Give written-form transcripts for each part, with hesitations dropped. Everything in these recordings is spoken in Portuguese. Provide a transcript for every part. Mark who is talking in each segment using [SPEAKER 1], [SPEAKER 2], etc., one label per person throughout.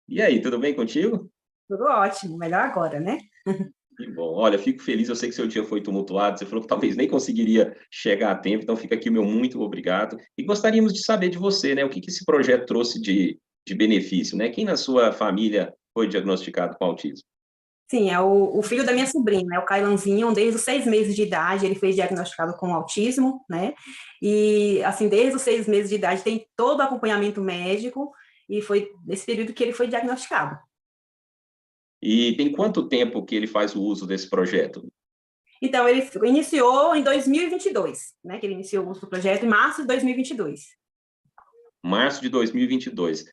[SPEAKER 1] E aí, tudo bem contigo?
[SPEAKER 2] Tudo ótimo, melhor agora, né?
[SPEAKER 1] Que bom. Olha, fico feliz, eu sei que seu dia foi tumultuado, você falou que talvez nem conseguiria chegar a tempo, então fica aqui o meu muito obrigado. E gostaríamos de saber de você, né? O que que esse projeto trouxe de benefício, né? Quem na sua família foi diagnosticado com autismo?
[SPEAKER 2] Sim, é o filho da minha sobrinha, né? O Kailanzinho, desde os 6 meses de idade, ele foi diagnosticado com autismo, né? E, assim, desde os 6 meses de idade, tem todo o acompanhamento médico, e foi nesse período que ele foi diagnosticado.
[SPEAKER 1] E tem quanto tempo que ele faz o uso desse projeto?
[SPEAKER 2] Então, ele iniciou em 2022, né? Que ele iniciou o uso do projeto em março de 2022.
[SPEAKER 1] Março de 2022.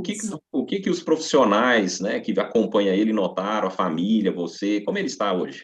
[SPEAKER 2] Isso.
[SPEAKER 1] O que que os profissionais, né, que acompanham ele notaram, a família, você, como ele está hoje?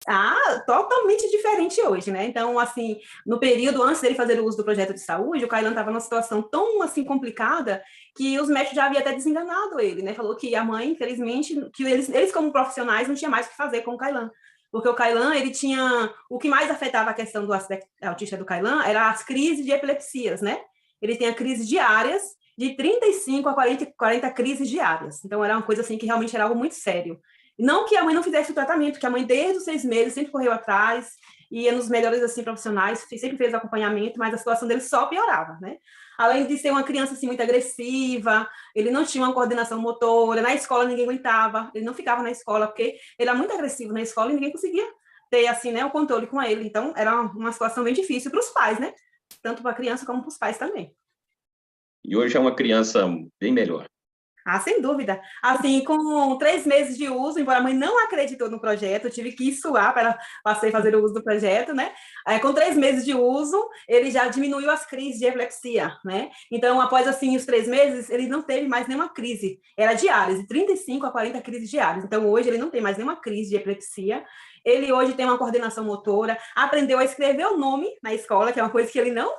[SPEAKER 2] Ah, totalmente diferente hoje, né? Então, assim, no período antes dele fazer o uso do projeto de saúde, o Kailan estava numa situação tão, assim, complicada que os médicos já haviam até desenganado ele, né? Falou que a mãe, infelizmente, que eles como profissionais, não tinha mais o que fazer com o Kailan. Porque o Kailan, ele tinha... O que mais afetava a questão do aspecto autista do Kailan era as crises de epilepsias, né? Ele tinha crises diárias, de 35 a 40 crises diárias. Então, era uma coisa, assim, que realmente era algo muito sério. Não que a mãe não fizesse o tratamento, que a mãe, desde os 6 meses, sempre correu atrás, ia nos melhores assim, profissionais, sempre fez acompanhamento, mas a situação dele só piorava, né? Além de ser uma criança assim, muito agressiva, ele não tinha uma coordenação motora, na escola ninguém aguentava, ele não ficava na escola, porque ele era muito agressivo na escola e ninguém conseguia ter assim, né, o controle com ele. Então, era uma situação bem difícil para os pais, né? Tanto para a criança como para os pais também.
[SPEAKER 1] E hoje é uma criança bem melhor.
[SPEAKER 2] Ah, sem dúvida. Assim, com 3 meses de uso, embora a mãe não acreditou no projeto, eu tive que suar para passei a fazer o uso do projeto, né? Com 3 meses de uso, ele já diminuiu as crises de epilepsia, né? Então, após assim os 3 meses, ele não teve mais nenhuma crise. Era diárias, de 35 a 40 crises diárias. Então, hoje ele não tem mais nenhuma crise de epilepsia. Ele hoje tem uma coordenação motora, aprendeu a escrever o nome na escola, que é uma coisa que ele não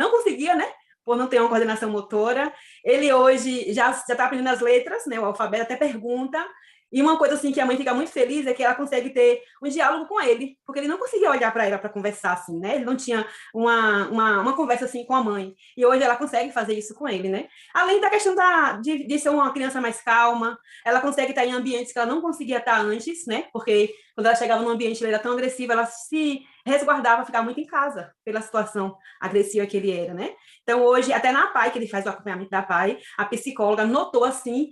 [SPEAKER 2] conseguia, né? Por não ter uma coordenação motora. Ele hoje já está aprendendo as letras, né, o alfabeto, até pergunta. E uma coisa assim que a mãe fica muito feliz é que ela consegue ter um diálogo com ele, porque ele não conseguia olhar para ela para conversar assim, né? Ele não tinha uma conversa assim com a mãe. E hoje ela consegue fazer isso com ele, né? Além da questão de ser uma criança mais calma, ela consegue estar em ambientes que ela não conseguia estar antes, né? Porque quando ela chegava num ambiente ele era tão agressivo, ela se resguardava, ficava muito em casa pela situação agressiva que ele era, né? Então, hoje, até na PAI, que ele faz o acompanhamento da PAI, a psicóloga notou, assim,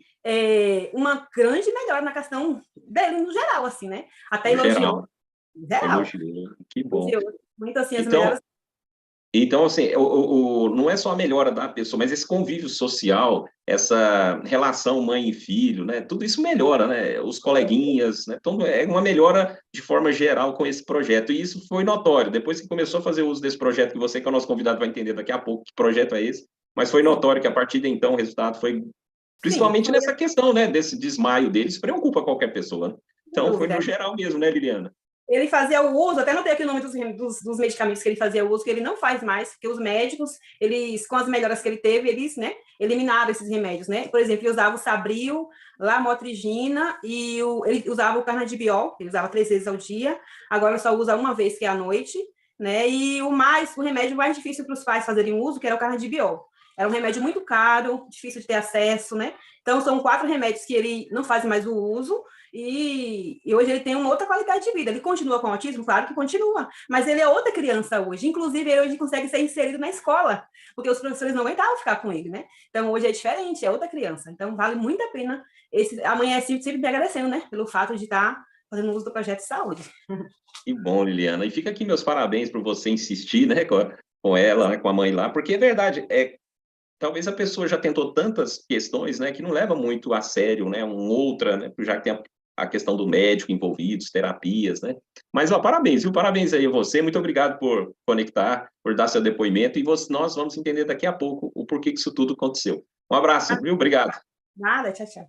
[SPEAKER 2] uma grande melhora na questão dele no geral, assim, né? Até
[SPEAKER 1] No
[SPEAKER 2] elogiou,
[SPEAKER 1] geral,
[SPEAKER 2] no geral,
[SPEAKER 1] elogiou, que bom.
[SPEAKER 2] elogiou muito, assim, as melhoras.
[SPEAKER 1] Então, assim, não é só a melhora da pessoa, mas esse convívio social, essa relação mãe e filho, né? Tudo isso melhora, né? Os coleguinhas, né? Então, é uma melhora de forma geral com esse projeto. E isso foi notório. Depois que começou a fazer uso desse projeto, que você, que é o nosso convidado, vai entender daqui a pouco que projeto é esse, mas foi
[SPEAKER 2] Sim,
[SPEAKER 1] notório que a partir de então o resultado foi,
[SPEAKER 2] sim,
[SPEAKER 1] principalmente
[SPEAKER 2] foi,
[SPEAKER 1] nessa questão, né? Desse desmaio dele, isso preocupa qualquer pessoa, né?
[SPEAKER 2] sem
[SPEAKER 1] Então, foi no
[SPEAKER 2] dúvida.
[SPEAKER 1] geral mesmo, né, Liliana?
[SPEAKER 2] Ele fazia o uso, até notei aqui o nome dos medicamentos que ele fazia uso, que ele não faz mais, porque os médicos, eles, com as melhoras que ele teve, eles, né, eliminaram esses remédios, né? Por exemplo, ele usava o Sabril, Lamotrigina, e ele usava o Carnadibiol, ele usava 3 vezes ao dia, agora só usa uma vez, que é à noite, né? E o remédio mais difícil para os pais fazerem uso, que era o Carnadibiol. Era um remédio muito caro, difícil de ter acesso, né? Então, são 4 remédios que ele não faz mais o uso, e hoje ele tem uma outra qualidade de vida. Ele continua com autismo? Claro que continua, mas ele é outra criança hoje. Inclusive, ele hoje consegue ser inserido na escola, porque os professores não aguentavam ficar com ele, né? Então, hoje é diferente, é outra criança. Então, vale muito a pena. Amanhã é sempre me agradecendo, né? Pelo fato de estar fazendo uso do projeto de saúde.
[SPEAKER 1] Que bom, Liliana. E fica aqui meus parabéns por você insistir, né, com ela, né, com a mãe lá, porque é verdade, talvez a pessoa já tentou tantas questões, né, que não leva muito a sério, né, outra, né, já que tem a questão do médico envolvido, terapias, né. Mas, ó, parabéns, viu? Parabéns aí a você. Muito obrigado por conectar, por dar seu depoimento, e nós vamos entender daqui a pouco o porquê que isso tudo aconteceu. Um abraço, viu? Obrigado.
[SPEAKER 2] Nada, tchau, tchau.